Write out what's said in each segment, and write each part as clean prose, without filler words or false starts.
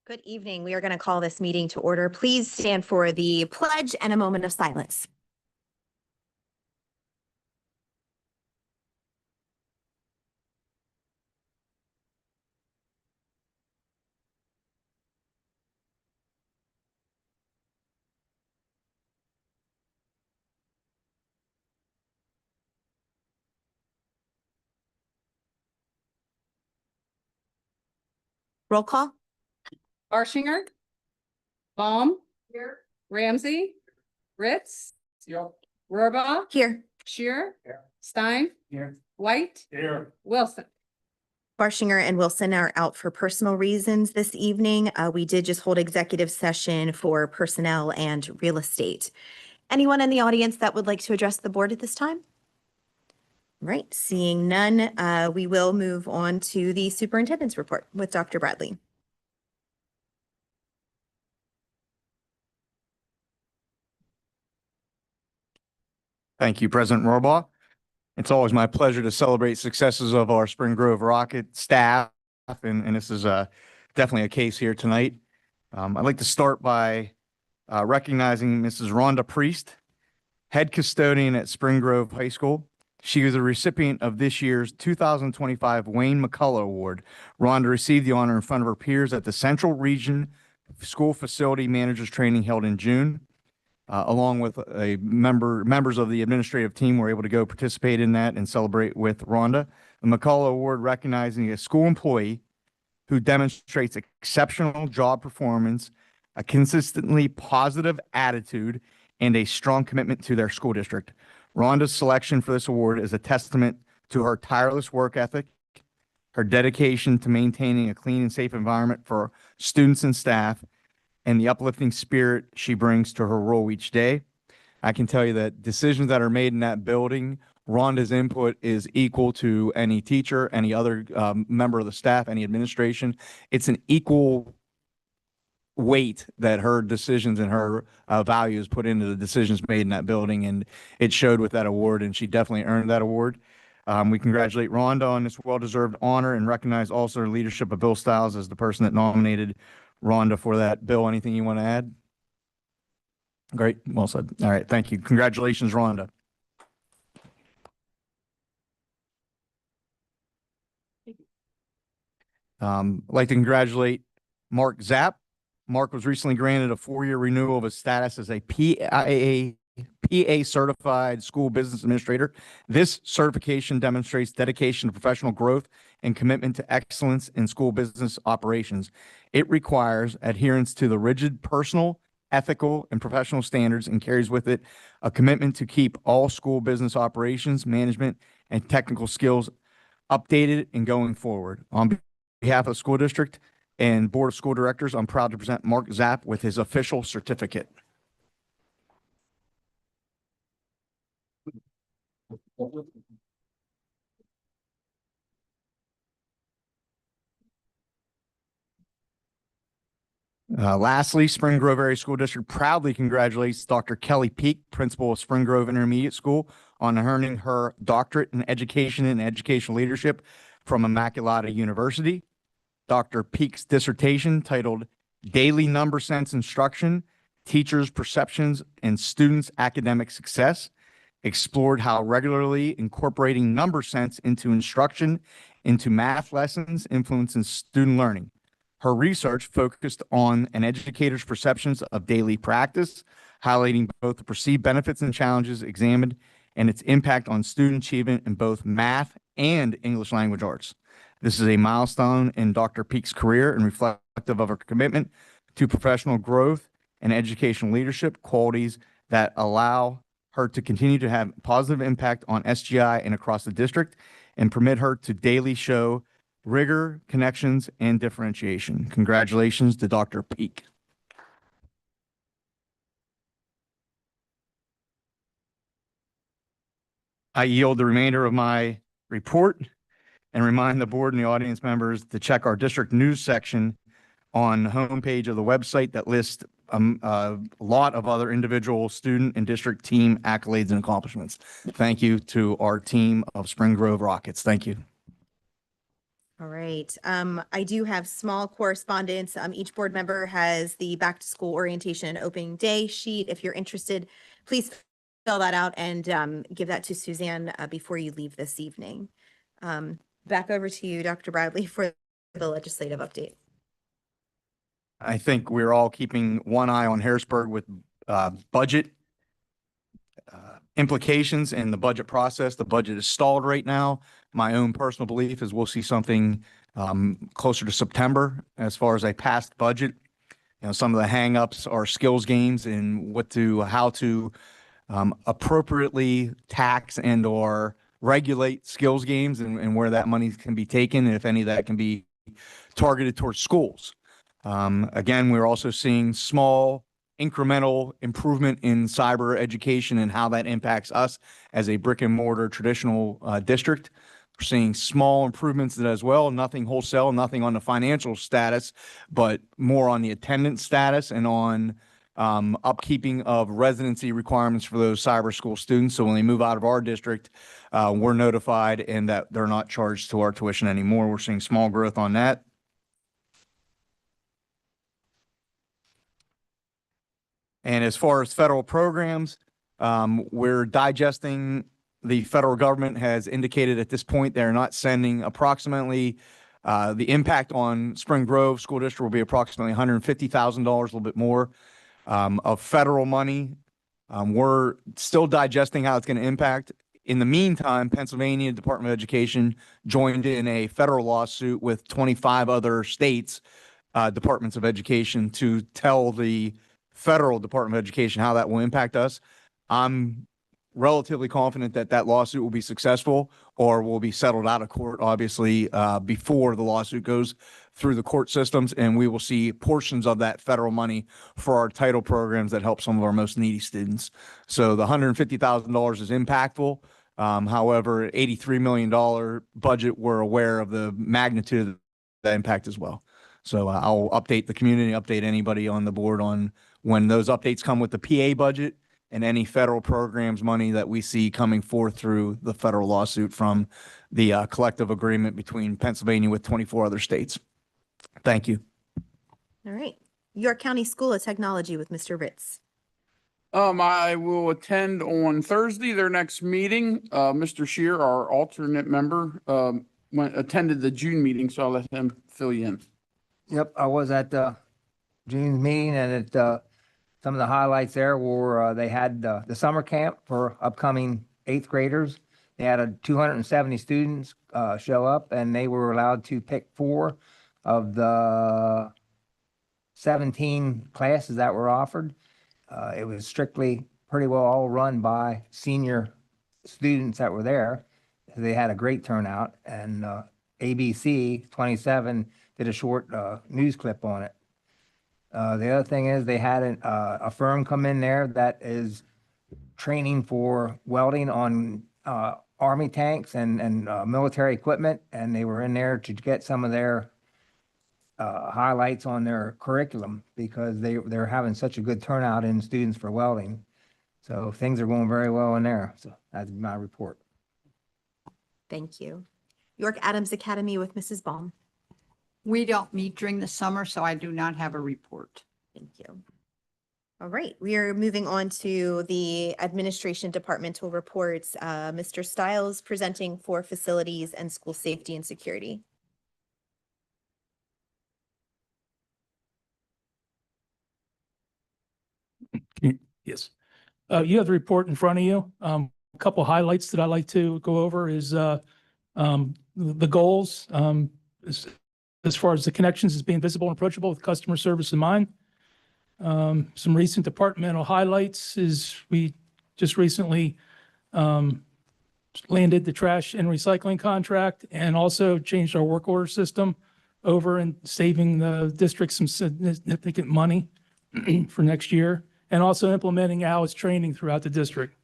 Good evening. We are going to call this meeting to order. Please stand for the pledge and a moment of silence. Roll call. Barshinger. Baum. Here. Ramsey. Ritz. Yep. Rohrbach. Here. Shear. Here. Stein. Here. White. Here. Wilson. Barshinger and Wilson are out for personal reasons this evening. We did just hold executive session for personnel and real estate. Anyone in the audience that would like to address the board at this time? Right, seeing none, we will move on to the superintendent's report with Dr. Bradley. Thank you, President Rohrbach. It's always my pleasure to celebrate successes of our Spring Grove Rocket staff, and this is definitely a case here tonight. I'd like to start by recognizing Mrs. Rhonda Priest, head custodian at Spring Grove High School. She was a recipient of this year's 2025 Wayne McCullough Award. Rhonda received the honor in front of her peers at the Central Region School Facility Managers Training held in June. Along with members of the administrative team were able to go participate in that and celebrate with Rhonda. The McCullough Award recognizing a school employee who demonstrates exceptional job performance, a consistently positive attitude, and a strong commitment to their school district. Rhonda's selection for this award is a testament to her tireless work ethic, her dedication to maintaining a clean and safe environment for students and staff, and the uplifting spirit she brings to her role each day. I can tell you that decisions that are made in that building, Rhonda's input is equal to any teacher, any other member of the staff, any administration. It's an equal weight that her decisions and her values put into the decisions made in that building, and it showed with that award, and she definitely earned that award. We congratulate Rhonda on this well-deserved honor and recognize also her leadership of Bill Stiles as the person that nominated Rhonda for that. Bill, anything you want to add? Great. Well said. All right. Thank you. Congratulations, Rhonda. I'd like to congratulate Mark Zapp. Mark was recently granted a 4-year renewal of his status as a PA certified school business administrator. This certification demonstrates dedication to professional growth and commitment to excellence in school business operations. It requires adherence to the rigid personal, ethical, and professional standards and carries with it a commitment to keep all school business operations, management, and technical skills updated and going forward. On behalf of the school district and Board of School Directors, I'm proud to present Mark Zapp with his official certificate. Lastly, Spring Grove Area School District proudly congratulates Dr. Kelly Peak, principal of Spring Grove Intermediate School, on earning her doctorate in education and educational leadership from Immaculata University. Dr. Peak's dissertation, titled Daily Number Sense Instruction, Teachers' Perceptions and Students' Academic Success, explored how regularly incorporating number sense into instruction into math lessons influences student learning. Her research focused on an educator's perceptions of daily practice, highlighting both the perceived benefits and challenges examined and its impact on student achievement in both math and English language arts. This is a milestone in Dr. Peak's career and reflective of her commitment to professional growth and educational leadership, qualities that allow her to continue to have positive impact on SGI and across the district and permit her to daily show rigor, connections, and differentiation. Congratulations to Dr. Peak. I yield the remainder of my report and remind the board and the audience members to check our district news section on the homepage of the website that lists a lot of other individual student and district team accolades and accomplishments. Thank you to our team of Spring Grove Rockets. Thank you. All right. I do have small correspondence. Each board member has the back to school orientation and opening day sheet. If you're interested, please fill that out and give that to Suzanne before you leave this evening. Back over to you, Dr. Bradley, for the legislative update. I think we're all keeping one eye on Harrisburg with budget implications and the budget process. The budget is stalled right now. My own personal belief is we'll see something closer to September as far as a passed budget. You know, some of the hangups are skills games and how to appropriately tax and or regulate skills games and where that money can be taken and if any of that can be targeted towards schools. Again, we're also seeing small incremental improvement in cyber education and how that impacts us as a brick and mortar traditional district. We're seeing small improvements as well, nothing wholesale, nothing on the financial status, but more on the attendance status and on upkeeping of residency requirements for those cyber school students. So when they move out of our district, we're notified and that they're not charged to our tuition anymore. We're seeing small growth on that. And as far as federal programs, we're digesting. The federal government has indicated at this point they're not sending approximately the impact on Spring Grove School District will be approximately $150,000, a little bit more of federal money. We're still digesting how it's going to impact. In the meantime, Pennsylvania Department of Education joined in a federal lawsuit with 25 other states' departments of education to tell the federal Department of Education how that will impact us. I'm relatively confident that that lawsuit will be successful or will be settled out of court, obviously, before the lawsuit goes through the court systems, and we will see portions of that federal money for our title programs that help some of our most needy students. So the $150,000 is impactful. However, $83 million budget, we're aware of the magnitude of that impact as well. So I'll update the community, update anybody on the board on when those updates come with the PA budget and any federal programs money that we see coming forth through the federal lawsuit from the collective agreement between Pennsylvania with 24 other states. Thank you. All right. York County School of Technology with Mr. Ritz. I will attend on Thursday, their next meeting. Mr. Shear, our alternate member, attended the June meeting, so I'll let him fill you in. Yep, I was at June's meeting, and some of the highlights there were they had the summer camp for upcoming 8th graders. They had 270 students show up, and they were allowed to pick 4 of the 17 classes that were offered. It was strictly pretty well all run by senior students that were there. They had a great turnout, and ABC 27 did a short news clip on it. The other thing is they had a firm come in there that is training for welding on Army tanks and military equipment, and they were in there to get some of their highlights on their curriculum because they're having such a good turnout in students for welding. So things are going very well in there. So that's my report. Thank you. York Adams Academy with Mrs. Baum. We don't meet during the summer, so I do not have a report. Thank you. All right, we are moving on to the administration departmental reports. Mr. Stiles presenting for facilities and school safety and security. Yes. You have the report in front of you. A couple highlights that I like to go over is the goals as far as the connections as being visible and approachable with customer service in mind. Some recent departmental highlights is we just recently landed the trash and recycling contract and also changed our work order system over and saving the district some significant money for next year, and also implementing ALIS training throughout the district.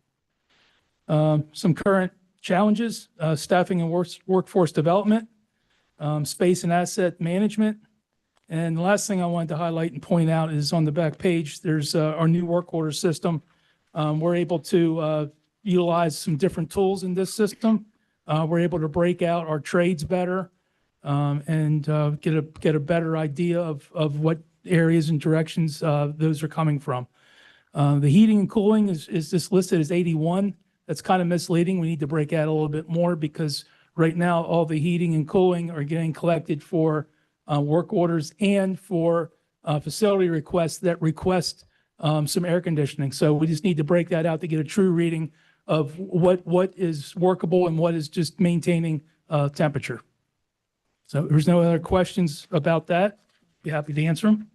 Some current challenges, staffing and workforce development, space and asset management. And the last thing I wanted to highlight and point out is on the back page, there's our new work order system. We're able to utilize some different tools in this system. We're able to break out our trades better. and get a better idea of what areas and directions those are coming from. The heating and cooling is just listed as 81. That's kind of misleading. We need to break out a little bit more because right now all the heating and cooling are getting collected for work orders and for facility requests that request some air conditioning. So we just need to break that out to get a true reading of what is workable and what is just maintaining temperature. So if there's no other questions about that, be happy to answer them.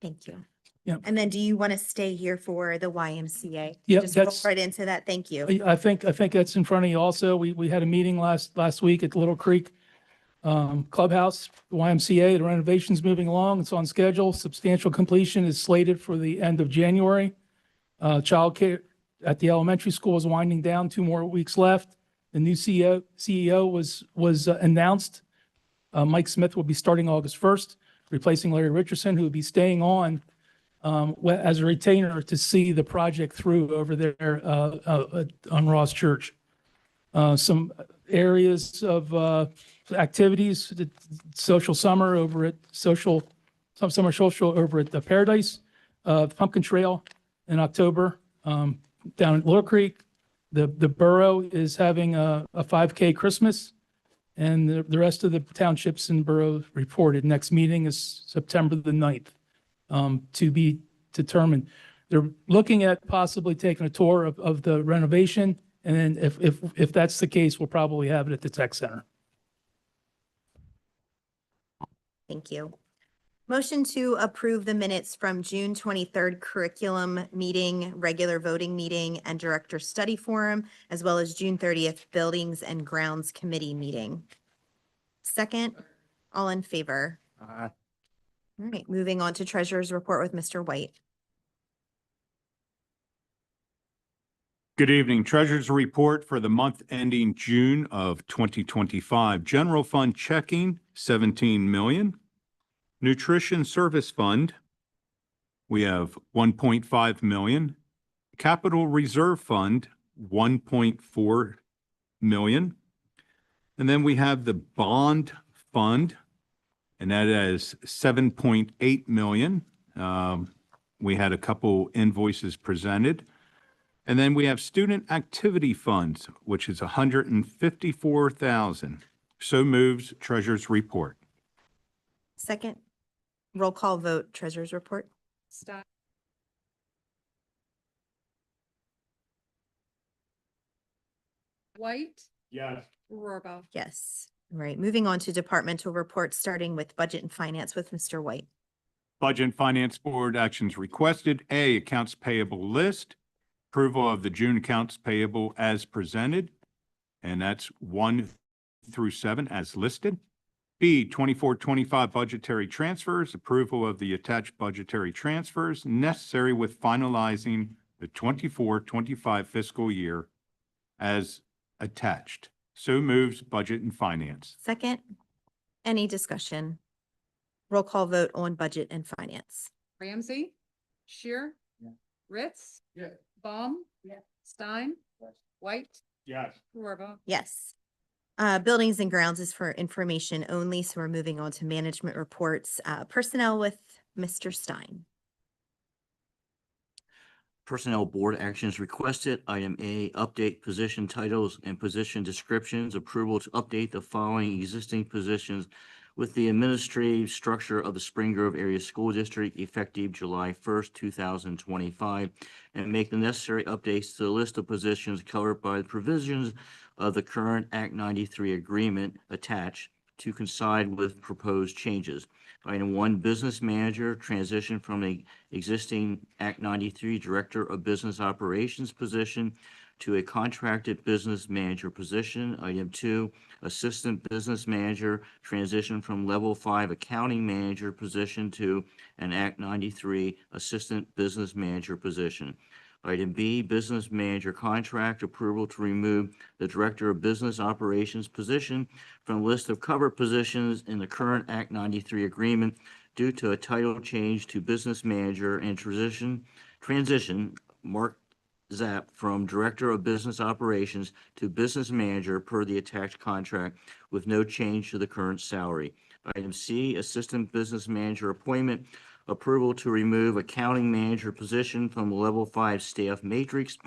Thank you. Yeah. And then do you want to stay here for the YMCA? Yeah, Just roll that's- right into that. Thank you. I think that's in front of you also. We had a meeting last week at the Little Creek Clubhouse, the YMCA. The renovation's moving along. It's on schedule. Substantial completion is slated for the end of January. Childcare at the elementary school is winding down. 2 more weeks left. The new CEO was announced. Mike Smith will be starting August 1st, replacing Larry Richardson, who will be staying on as a retainer to see the project through over there on Ross Church. Some areas of activities, the social summer over at summer social over at the Paradise, Pumpkin Trail in October, down at Little Creek. The borough is having a 5K Christmas, and the rest of the townships and boroughs reported. Next meeting is September the 9th. To be determined. They're looking at possibly taking a tour of the renovation, and then if that's the case, we'll probably have it at the tech center. Thank you. Motion to approve the minutes from June 23rd curriculum meeting, regular voting meeting, and director study forum, as well as June 30th buildings and grounds committee meeting. Second, all in favor? All right, moving on to treasurer's report with Mr. White. Good evening. Treasurer's report for the month ending June of 2025. General fund checking, 17 million. Nutrition service fund, we have 1.5 million. Capital reserve fund, 1.4 million. And then we have the bond fund, and that is 7.8 million. We had a couple invoices presented. And then we have student activity funds, which is 154,000. So moves treasurer's report. Second, roll call vote, treasurer's report. Stein. White, Yes. Rohrbaugh. Yes. All right, moving on to departmental reports, starting with budget and finance with Mr. White. Budget and Finance Board actions requested. A, accounts payable list. Approval of the June accounts payable as presented, and that's 1 through 7 as listed. B, 24-25 budgetary transfers. Approval of the attached budgetary transfers necessary with finalizing the 24-25 fiscal year as attached. So moves Budget and Finance. Second, any discussion? Roll call vote on budget and finance. Ramsey, Shear, Ritz, Baum, Stein, White, Yes. Rohrbaugh. Yes. Buildings and grounds is for information only, so we're moving on to management reports. Personnel with Mr. Stein. Personnel Board actions requested. Item A, update position titles and position descriptions. Approval to update the following existing positions with the administrative structure of the Spring Grove Area School District effective July 1st, 2025, and make the necessary updates to the list of positions covered by the provisions of the current Act 93 agreement attached to coincide with proposed changes. Item 1, business manager, transition from the existing Act 93 Director of Business Operations position to a contracted business manager position. Item 2, assistant business manager, transition from level 5 accounting manager position to an Act 93 assistant business manager position. Item B, business manager contract, approval to remove the Director of Business Operations position from the list of covered positions in the current Act 93 agreement due to a title change to business manager and transition Mark Zapp from Director of Business Operations to Business Manager per the attached contract with no change to the current salary. Item C, Assistant Business Manager appointment, approval to remove accounting manager position from the level 5 staff matrix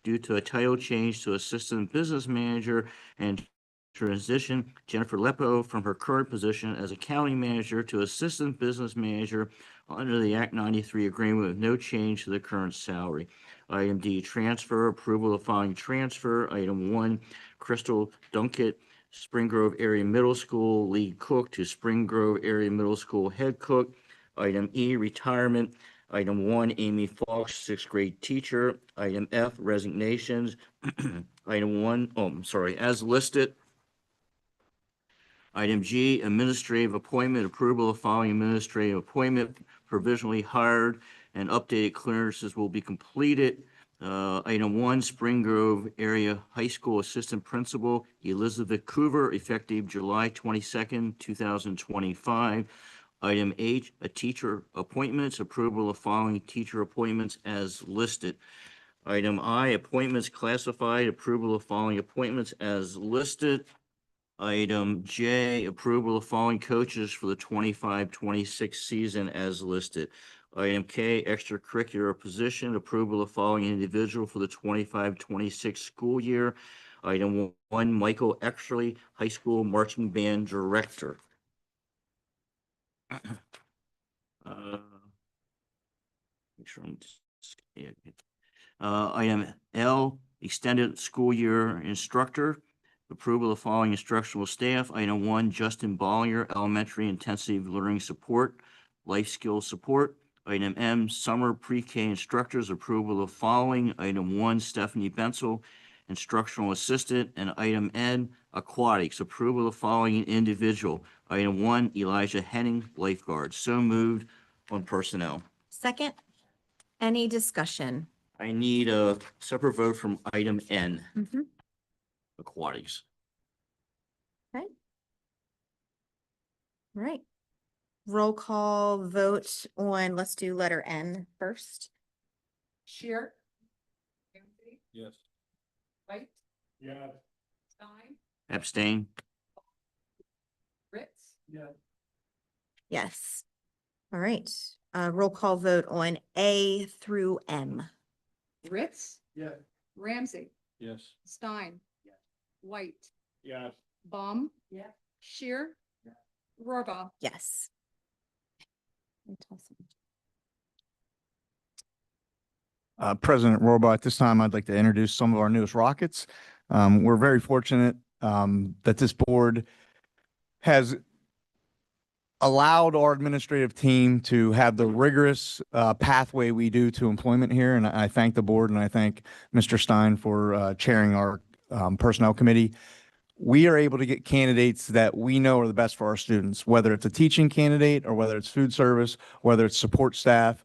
due to a title change to Assistant Business Manager and transition Jennifer Lepo from her current position as accounting manager to assistant business manager under the Act 93 agreement with no change to the current salary. Item D, transfer, approval of following transfer. Item 1, Crystal Dunkett, Spring Grove Area Middle School lead cook to Spring Grove Area Middle School head cook. Item E, retirement. Item 1, Amy Fox, sixth grade teacher. Item F, resignations. Item 1, as listed. Item G, administrative appointment, approval of following administrative appointment, provisionally hired and updated clearances will be completed. Item 1, Spring Grove Area High School Assistant Principal Elizabeth Coover, effective July 22nd, 2025. Item H, a teacher appointments, approval of following teacher appointments as listed. Item I, appointments classified, approval of following appointments as listed. Item J, approval of following coaches for the 25-26 season as listed. Item K, extracurricular position, approval of following individual for the 25-26 school year. Item 1, Michael Exley, high school marching band director. Make sure item L, extended school year instructor. Approval of following instructional staff. Item 1, Justin Bollinger, elementary intensive learning support, life skills support. Item M, summer pre-K instructors. Approval of following. Item 1, Stephanie Bensel, instructional assistant. And item N, aquatics. Approval of following individual. Item 1, Elijah Henning, lifeguard. So moved on personnel. Second, any discussion? I need a separate vote from item N, Mhm. aquatics. Right. Roll call vote on, let's do letter N first. Shear. Ramsey, Yes. White, Yes. Stein, Abstain. Ritz, Yes. All right. Roll call vote on A through M. Ritz, Yes. Ramsey, Yes. Stein, White, Yes. Baum, Shear, Rohrbaugh. Yes. President Rohrbaugh, at this time, I'd like to introduce some of our newest Rockets. We're very fortunate that this board has allowed our administrative team to have the rigorous pathway we do to employment here. And I thank the board and I thank Mr. Stein for chairing our personnel committee. We are able to get candidates that we know are the best for our students, whether it's a teaching candidate or whether it's food service, whether it's support staff.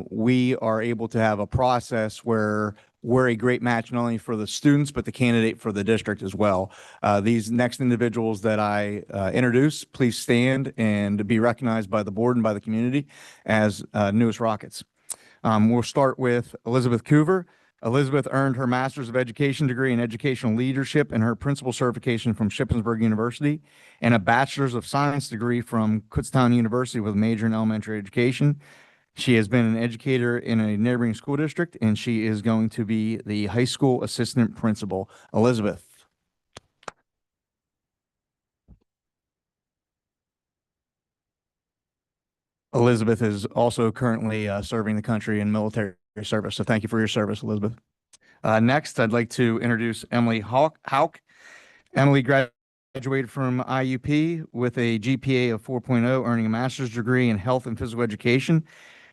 We are able to have a process where we're a great match not only for the students, but the candidate for the district as well. These next individuals that I introduce, please stand and be recognized by the board and by the community as newest Rockets. We'll start with Elizabeth Coover. Elizabeth earned her Master's of Education degree in Educational Leadership and her principal certification from Shippensburg University and a Bachelor's of Science degree from Kutztown University with a major in elementary education. She has been an educator in a neighboring school district, and she is going to be the high school assistant principal. Elizabeth. Elizabeth is also currently serving the country in military service, so thank you for your service, Elizabeth. Next, I'd like to introduce Emily Hauk. Emily graduated from IUP with a GPA of 4.0, earning a master's degree in health and physical education.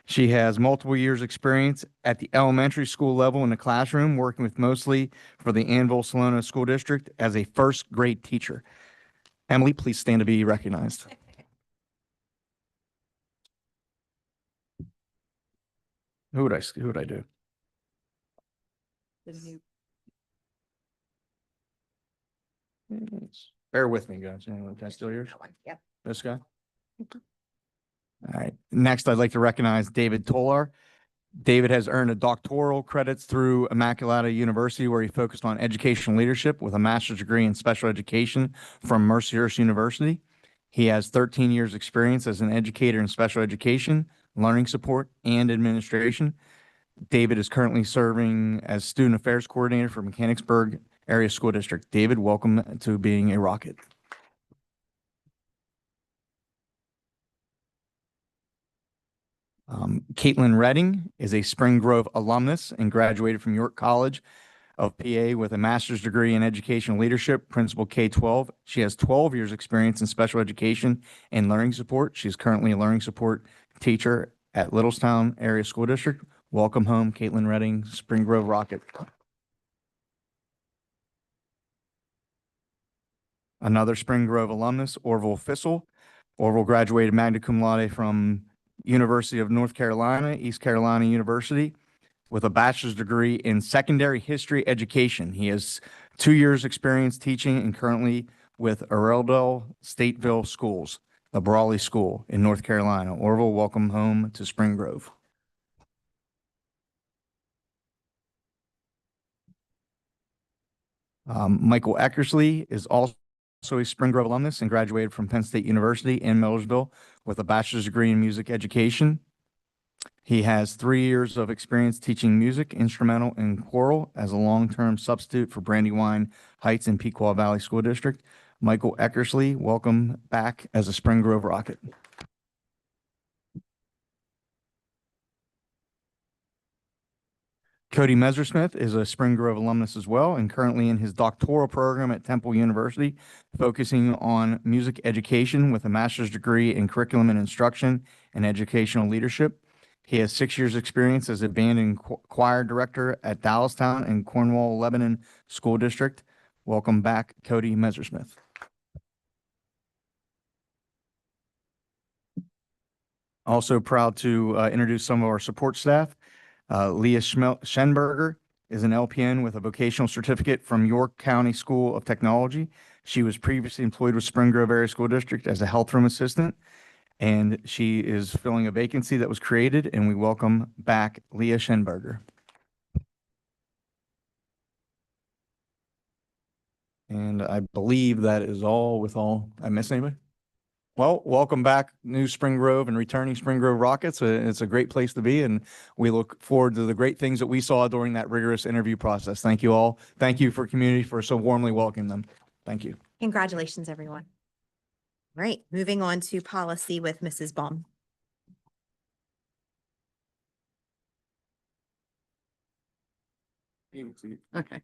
She has multiple years experience at the elementary school level in the classroom, working with mostly for the Anvil-Salona School District as a first grade teacher. Emily, please stand to be recognized. Who would I do? Bear with me, guys. Can I steal yours? Yep. This guy? All right. Next, I'd like to recognize David Tolar. David has earned a doctoral credits through Immaculata University, where he focused on educational leadership with a master's degree in special education from Mercyhurst University. He has 13 years experience as an educator in special education, learning support, and administration. David is currently serving as student affairs coordinator for Mechanicsburg Area School District. David, welcome to being a Rocket. Caitlin Redding is a Spring Grove alumnus and graduated from York College of PA with a master's degree in educational leadership, principal K-12. She has 12 years experience in special education and learning support. She's currently a learning support teacher at Littlestown Area School District. Welcome home, Caitlin Redding, Spring Grove Rocket. Another Spring Grove alumnus, Orville Fissel. Orville graduated magna cum laude from University of North Carolina, East Carolina University, with a bachelor's degree in secondary history education. He has 2 years experience teaching and currently with Arundel Stateville Schools, the Brawley School in North Carolina. Orville, welcome home to Spring Grove. Michael Eckersley is also a Spring Grove alumnus and graduated from Penn State University in Millersville with a bachelor's degree in music education. He has 3 years of experience teaching music, instrumental, and choral as a long-term substitute for Brandywine Heights and Pequot Valley School District. Michael Eckersley, welcome back as a Spring Grove Rocket. Cody Messersmith is a Spring Grove alumnus as well and currently in his doctoral program at Temple University, focusing on music education with a master's degree in curriculum and instruction and educational leadership. He has 6 years experience as a band and choir director at Dallastown and Cornwall Lebanon School District. Welcome back, Cody Messersmith. Also proud to introduce some of our support staff. Leah Schenberger is an LPN with a vocational certificate from York County School of Technology. She was previously employed with Spring Grove Area School District as a health room assistant, and she is filling a vacancy that was created, and we welcome back Leah Schenberger. And I believe that is all with all. I miss anybody? Well, welcome back, new Spring Grove and returning Spring Grove Rockets. It's a great place to be, and we look forward to the great things that we saw during that rigorous interview process. Thank you all. Thank you for community for so warmly welcoming them. Thank you. Congratulations, everyone. All right, moving on to policy with Mrs. Baum. Okay.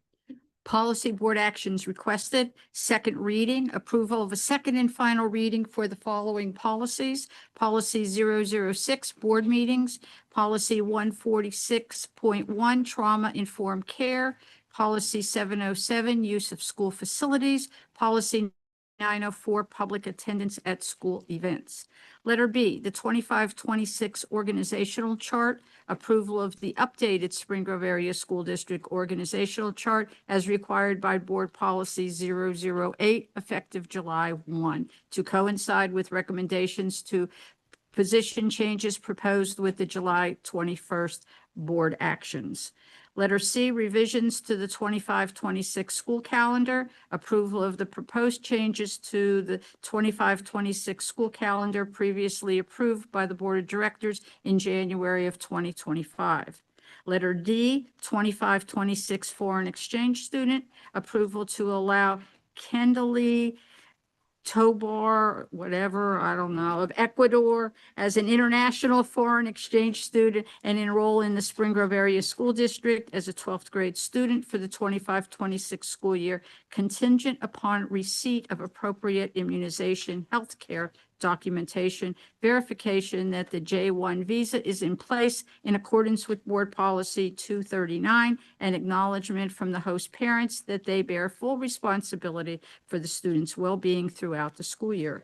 Policy board actions requested, second reading, approval of a second and final reading for the following policies. Policy 006, board meetings. Policy 146.1, trauma-informed care. Policy 707, use of school facilities. Policy 904, public attendance at school events. Letter B, the 25-26 organizational chart, approval of the updated Spring Grove Area School District organizational chart as required by Board Policy 008, effective July 1, to coincide with recommendations to position changes proposed with the July 21st board actions. Letter C, revisions to the 25-26 school calendar, approval of the proposed changes to the 25-26 school calendar previously approved by the Board of Directors in January of 2025. Letter D, 25-26 foreign exchange student, approval to allow Kendall Tobar, whatever, I don't know, of Ecuador as an international foreign exchange student and enroll in the Spring Grove Area School District as a 12th grade student for the 25-26 school year, contingent upon receipt of appropriate immunization, healthcare documentation, verification that the J1 visa is in place in accordance with Board Policy 239, and acknowledgement from the host parents that they bear full responsibility for the students' well-being throughout the school year.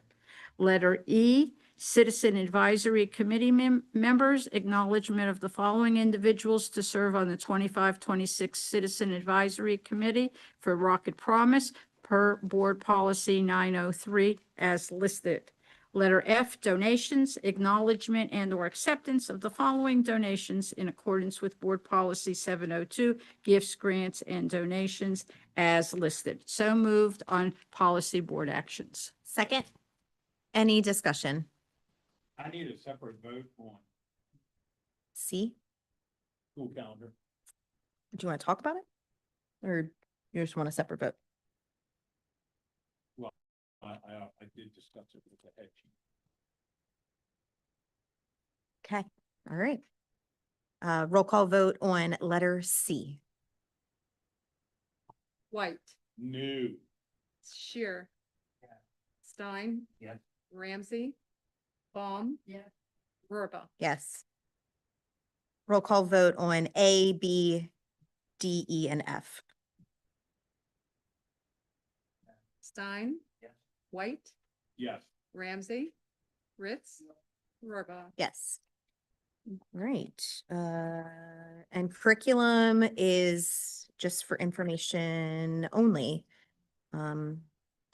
Letter E, Citizen Advisory Committee members, acknowledgement of the following individuals to serve on the 25-26 Citizen Advisory Committee for Rocket Promise per Board Policy 903 as listed. Letter F, donations, acknowledgement and/or acceptance of the following donations in accordance with Board Policy 702, gifts, grants, and donations as listed. So moved on policy board actions. Second. Any discussion? I need a separate vote on C, school calendar. do you want to talk about it? Or you just want a separate vote? I did discuss it with the head chief. Okay, all right. Roll call vote on letter C. White, No. Shear. Stein. Yes. Ramsey. Baum. Verba. Yes. Roll call vote on A, B, D, E, and F. Stein. Yes. White, Yes. Ramsey. Ritz. Verba. Yes. All right, and curriculum is just for information only.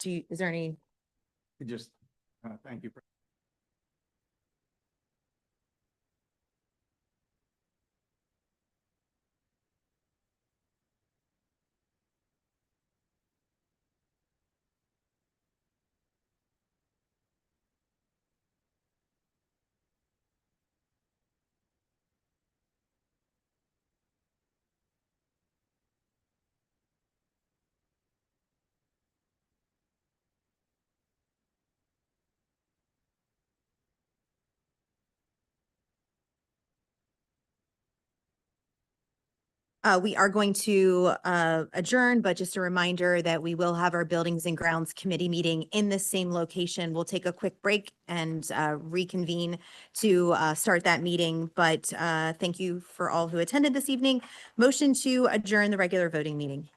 Is there any, Just, thank you. we are going to adjourn, but just a reminder that we will have our Buildings and Grounds Committee meeting in the same location. We'll take a quick break and reconvene to start that meeting. But thank you for all who attended this evening. Motion to adjourn the regular voting meeting.